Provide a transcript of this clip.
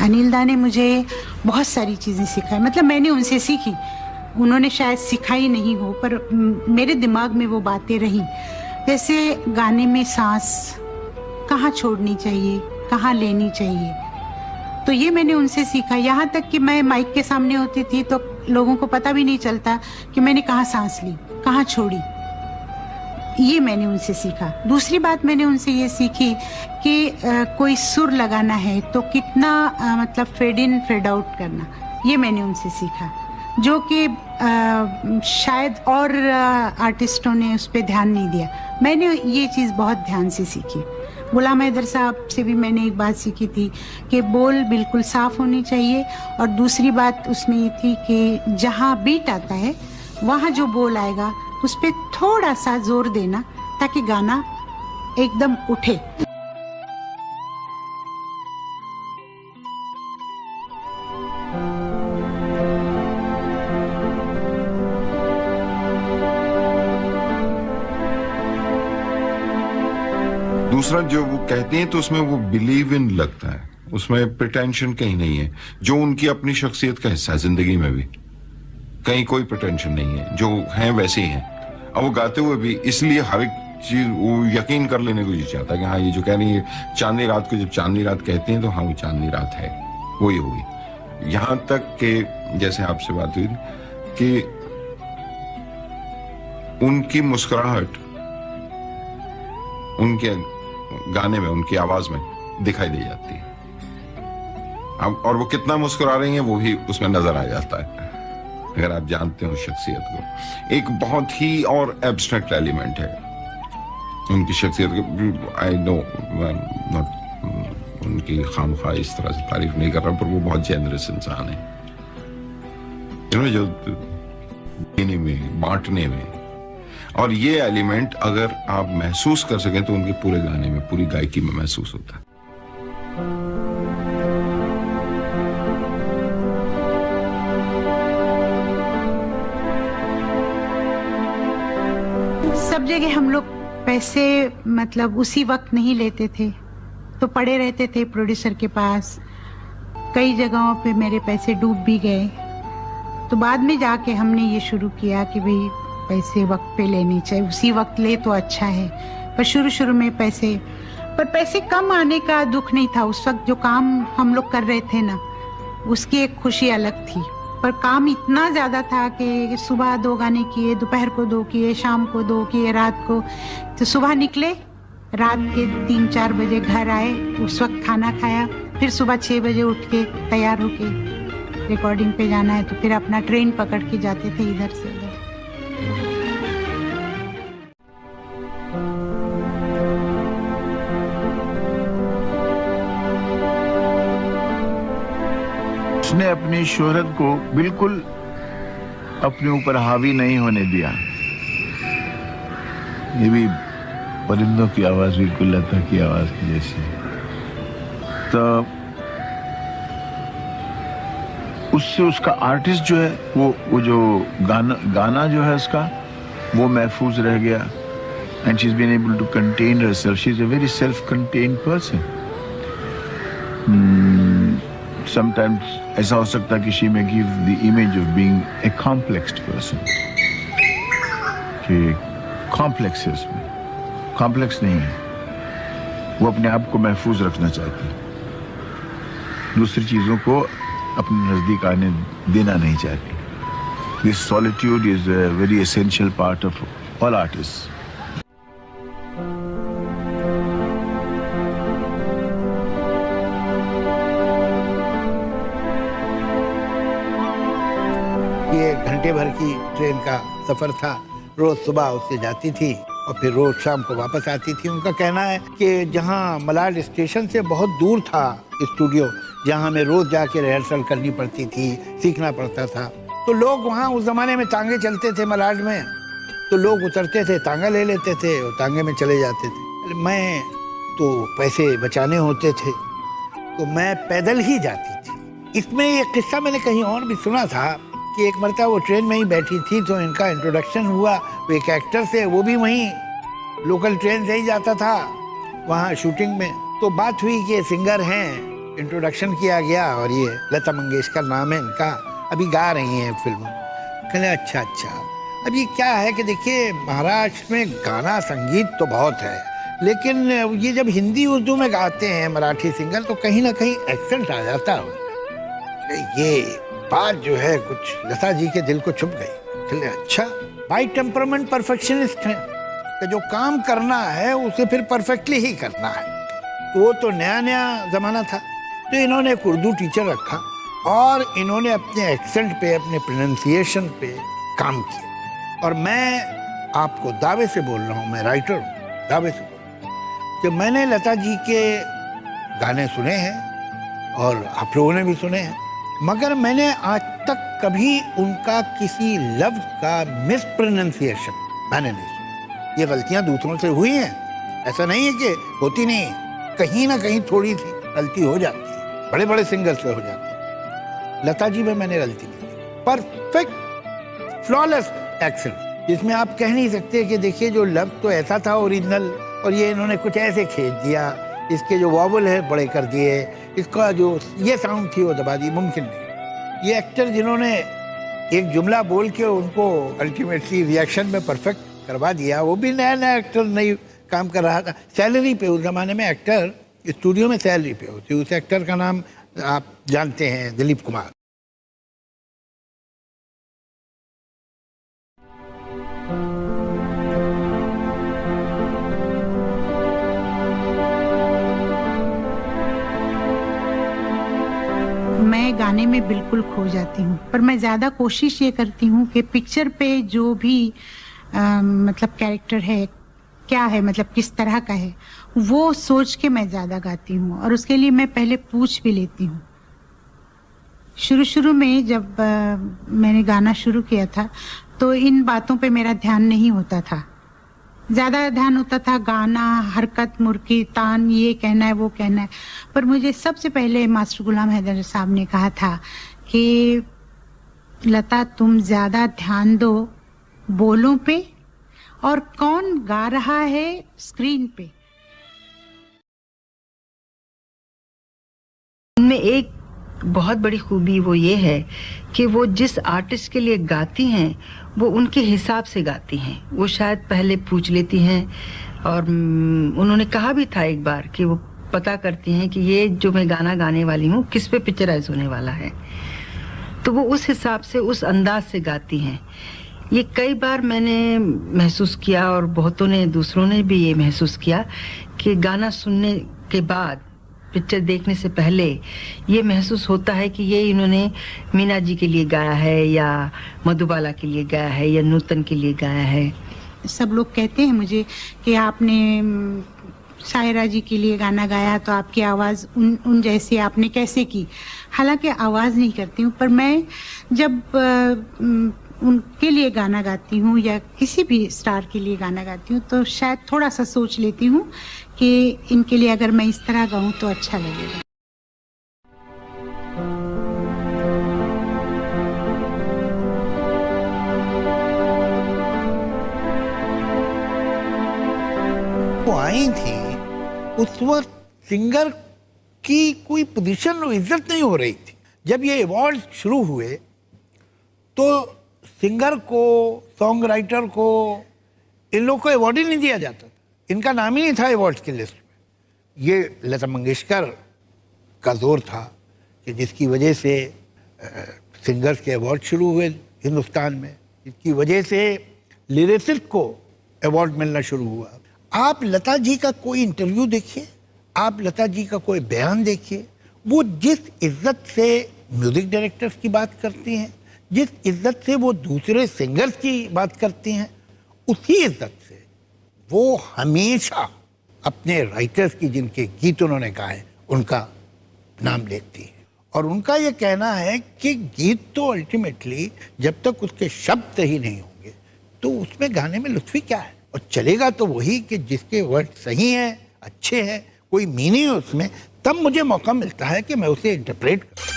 अनिल दा ने मुझे बहुत सारी चीज़ें सिखाई, मतलब मैंने उनसे सीखी, उन्होंने शायद सिखाई नहीं हो पर मेरे दिमाग में वो बातें रहीं। जैसे गाने में सांस कहाँ छोड़नी चाहिए, कहाँ लेनी चाहिए, तो ये मैंने उनसे सीखा। यहाँ तक कि मैं माइक के सामने होती थी तो लोगों को पता भी नहीं चलता कि मैंने कहाँ सांस ली, कहाँ छोड़ी। ये मैंने उनसे सीखा। दूसरी बात मैंने उनसे ये सीखी कि कोई सुर लगाना है तो कितना मतलब फेड इन फेड आउट करना, ये मैंने उनसे सीखा, जो कि शायद और आर्टिस्टों ने उस पर ध्यान नहीं दिया। मैंने ये चीज़ बहुत ध्यान से सीखी। गुलाम हैदर साहब से भी मैंने एक बात सीखी थी कि बोल बिल्कुल साफ होनी चाहिए, और दूसरी बात उसमें ये थी कि जहाँ बीट आता है वहाँ जो बोल आएगा उस पर थोड़ा सा जोर देना ताकि गाना एकदम उठे। दूसरा जो वो कहते हैं तो उसमें वो बिलीव इन लगता है, उसमें प्रिटेंशन कहीं नहीं है, जो उनकी अपनी शख्सियत का हिस्सा है। जिंदगी में भी कहीं कोई प्रिटेंशन नहीं है, जो हैं वैसे ही हैं। अब वो गाते हुए भी इसलिए हर एक चीज वो यकीन कर लेने को चाहता है कि हाँ ये जो कह रही है चांदनी रात को, जब चांदनी रात कहते हैं तो हाँ वो चांदनी रात है, वही होगी। यहां तक कि जैसे आपसे बात हुई कि उनकी मुस्कुराहट उनके गाने में, उनकी आवाज में दिखाई दे जाती है। अब और वो कितना मुस्कुरा रही हैं वो भी उसमें नजर आ जाता है, अगर आप जानते हो शख्सियत को। एक बहुत ही और एब्स्ट्रैक्ट एलिमेंट है उनकी शख्सियत को। आई नो नॉट उनकी खामखा इस तरह से तारीफ नहीं कर रहा, पर वो बहुत जेनरस इंसान है, जो देने में, बांटने में। और ये एलिमेंट अगर आप महसूस कर सकें तो उनके पूरे गाने में, पूरी गायकी में महसूस होता है। सब जगह हम लोग पैसे मतलब उसी वक्त नहीं लेते थे, तो पड़े रहते थे प्रोड्यूसर के पास। कई जगहों पे मेरे पैसे डूब भी गए, तो बाद में जाके हमने ये शुरू किया कि भाई पैसे वक्त पे लेने चाहिए, उसी वक्त ले तो अच्छा है। पर शुरू में पैसे कम आने का दुख नहीं था। उस वक्त जो काम हम लोग कर रहे थे ना, उसकी एक खुशी अलग थी। पर काम इतना ज्यादा था कि सुबह 2 गाने किए, दोपहर को 2 किए, शाम को 2 किए, रात को। तो सुबह निकले, रात के 3-4 बजे घर आए, उस वक्त खाना खाया, फिर सुबह 6 बजे उठ के तैयार होके रिकॉर्डिंग पे जाना है, तो फिर अपना ट्रेन पकड़ के जाते थे इधर से उधर। उसने अपनी शोहरत को बिल्कुल अपने ऊपर हावी नहीं होने दिया। ये भी परिंदों की आवाज बिल्कुल लता की आवाज की जैसी। तो उससे उसका आर्टिस्ट जो है वो जो गाना जो है उसका वो महफूज रह गया। And she is been able to contain herself. She is a very self contained person. Sometimes ऐसा हो सकता है कि she may give the image of being a complexed person, कि complex है उसमें, complex नहीं है। वो अपने आप को महफूज रखना चाहती है, दूसरी चीजों को अपने नजदीक आने देना नहीं चाहती। This solitude is a very essential part of all artists. ये घंटे भर की ट्रेन का सफर था। रोज सुबह उससे जाती थी और फिर रोज शाम को वापस आती थी। उनका कहना है कि जहाँ मलाड स्टेशन से बहुत दूर था स्टूडियो, जहाँ हमें रोज जाके रिहर्सल करनी पड़ती थी, सीखना पड़ता था, तो लोग वहाँ उस जमाने में तांगे चलते थे मलाड में, तो लोग उतरते थे, तांगा ले लेते थे और तांगे में चले जाते थे। मैं तो पैसे बचाने होते थे तो मैं पैदल ही जाती थी। इसमें एक किस्सा मैंने कहीं और भी सुना था कि एक मरतबा वो ट्रेन में ही बैठी थी तो इनका इंट्रोडक्शन हुआ वो एक एक्टर से, वो भी वहीं लोकल ट्रेन से ही जाता था वहाँ शूटिंग में। तो बात हुई कि सिंगर हैं इंट्रोडक्शन किया गया और ये लता मंगेशकर नाम है इनका, अभी गा रही हैं फिल्म। कहले अच्छा। अब ये क्या है कि देखिए महाराष्ट्र में गाना संगीत तो बहुत है, लेकिन ये जब हिंदी उर्दू में गाते हैं मराठी सिंगर तो कहीं ना कहीं एक्सेंट आ जाता है। ये बात जो है कुछ लता जी के दिल को छुप गई। कहले अच्छा, बाई टेम्परामेंट परफेक्शनिस्ट हैं, तो जो काम करना है उसे फिर परफेक्टली ही करना है। तो वो तो नया जमाना था, तो इन्होंने एक उर्दू टीचर रखा और इन्होंने अपने एक्सेंट पे, अपने प्रोनाउंसिएशन पे काम किया। और मैं आपको दावे से बोल रहा हूँ, मैं राइटर हूँ, दावे से बोल रहा हूँ कि मैंने लता जी के गाने सुने हैं और आप लोगों ने भी सुने हैं, मगर मैंने आज तक कभी उनका किसी लफ्ज का मिस प्रोनाउंसिएशन मैंने नहीं सुना। ये गलतियाँ दूसरों से हुई हैं, ऐसा नहीं है कि होती नहीं है, कहीं ना कहीं थोड़ी सी गलती हो जाती है, बड़े बड़े सिंगर से हो जाती है। लता जी में मैंने गलती नहीं की। परफेक्ट फ्लॉलेस एक्सेंट, जिसमें आप कह नहीं सकते कि देखिए जो लफ्ज तो ऐसा था ओरिजिनल और ये इन्होंने कुछ ऐसे खींच दिया, इसके जो वॉवल है बड़े कर दिए, इसका जो ये साउंड थी वो दबा दी, मुमकिन नहीं। ये एक्टर जिन्होंने एक जुमला बोल के उनको अल्टीमेटली रिएक्शन में परफेक्ट करवा दिया, वो भी नया एक्टर नहीं काम कर रहा था, सैलरी पे। उस जमाने में एक्टर स्टूडियो में सैलरी पे होती। उस एक्टर का नाम आप जानते हैं, दिलीप कुमार। मैं गाने में बिल्कुल खो जाती हूँ, पर मैं ज्यादा कोशिश ये करती हूँ कि पिक्चर पे जो भी मतलब कैरेक्टर है, क्या है, मतलब किस तरह का है, वो सोच के मैं ज्यादा गाती हूँ। और उसके लिए मैं पहले पूछ भी लेती हूँ। शुरू में जब मैंने गाना शुरू किया था तो इन बातों पे मेरा ध्यान नहीं होता था, ज्यादा ध्यान होता था गाना, हरकत, मुर्की, तान, ये कहना है वो कहना है। पर मुझे सबसे पहले मास्टर गुलाम हैदर साहब ने कहा था कि लता तुम ज्यादा ध्यान दो बोलों पे और कौन गा रहा है स्क्रीन पे। उनमें एक बहुत बड़ी खूबी वो ये है कि वो जिस आर्टिस्ट के लिए गाती हैं वो उनके हिसाब से गाती हैं। वो शायद पहले पूछ लेती हैं और उन्होंने कहा भी था एक बार कि वो पता करती हैं कि ये जो मैं गाना गाने वाली हूँ किस पे पिक्चराइज होने वाला है, तो वो उस हिसाब से, उस अंदाज से गाती हैं। ये कई बार मैंने महसूस किया और बहुतों ने, दूसरों ने भी ये महसूस किया कि गाना सुनने के बाद, पिक्चर देखने से पहले ये महसूस होता है कि ये इन्होंने मीना जी के लिए गाया है या मधुबाला के लिए गाया है या नूतन के लिए गाया है। सब लोग कहते हैं मुझे कि आपने शायरा जी के लिए गाना गाया तो आपकी आवाज़ उन जैसी आपने कैसे की। हालांकि आवाज़ नहीं करती हूँ, पर मैं जब उनके लिए गाना गाती हूँ या किसी भी स्टार के लिए गाना गाती हूँ तो शायद थोड़ा सा सोच लेती हूँ कि इनके लिए अगर मैं इस तरह गाऊँ तो अच्छा लगेगा। वो आई थी उस वक्त सिंगर की कोई पोजीशन और इज्जत नहीं हो रही थी। जब ये अवार्ड शुरू हुए तो सिंगर को, सॉन्ग राइटर को, इन लोगों को अवार्ड ही नहीं दिया जाता था, इनका नाम ही नहीं था अवार्ड्स की लिस्ट में। ये लता मंगेशकर का जोर था कि जिसकी वजह से सिंगर्स के अवार्ड शुरू हुए हिंदुस्तान में, जिसकी वजह से लिरिसिस्ट को अवार्ड मिलना शुरू हुआ। आप लता जी का कोई इंटरव्यू देखिए, आप लता जी का कोई बयान देखिए, वो जिस इज्जत से म्यूजिक डायरेक्टर्स की बात करती हैं, जिस इज्जत से वो दूसरे सिंगर्स की बात करती हैं, उसी इज्जत से वो हमेशा अपने राइटर्स की, जिनके गीत उन्होंने गाए, उनका नाम लेती है। और उनका ये कहना है कि गीत तो अल्टीमेटली जब तक उसके शब्द सही नहीं होंगे तो उसमें गाने में लुत्फी क्या है। और चलेगा तो वही कि जिसके वर्ड सही हैं, अच्छे हैं, कोई मीनिंग है उसमें, तब मुझे मौका मिलता है कि मैं उसे इंटरप्रेट करूं।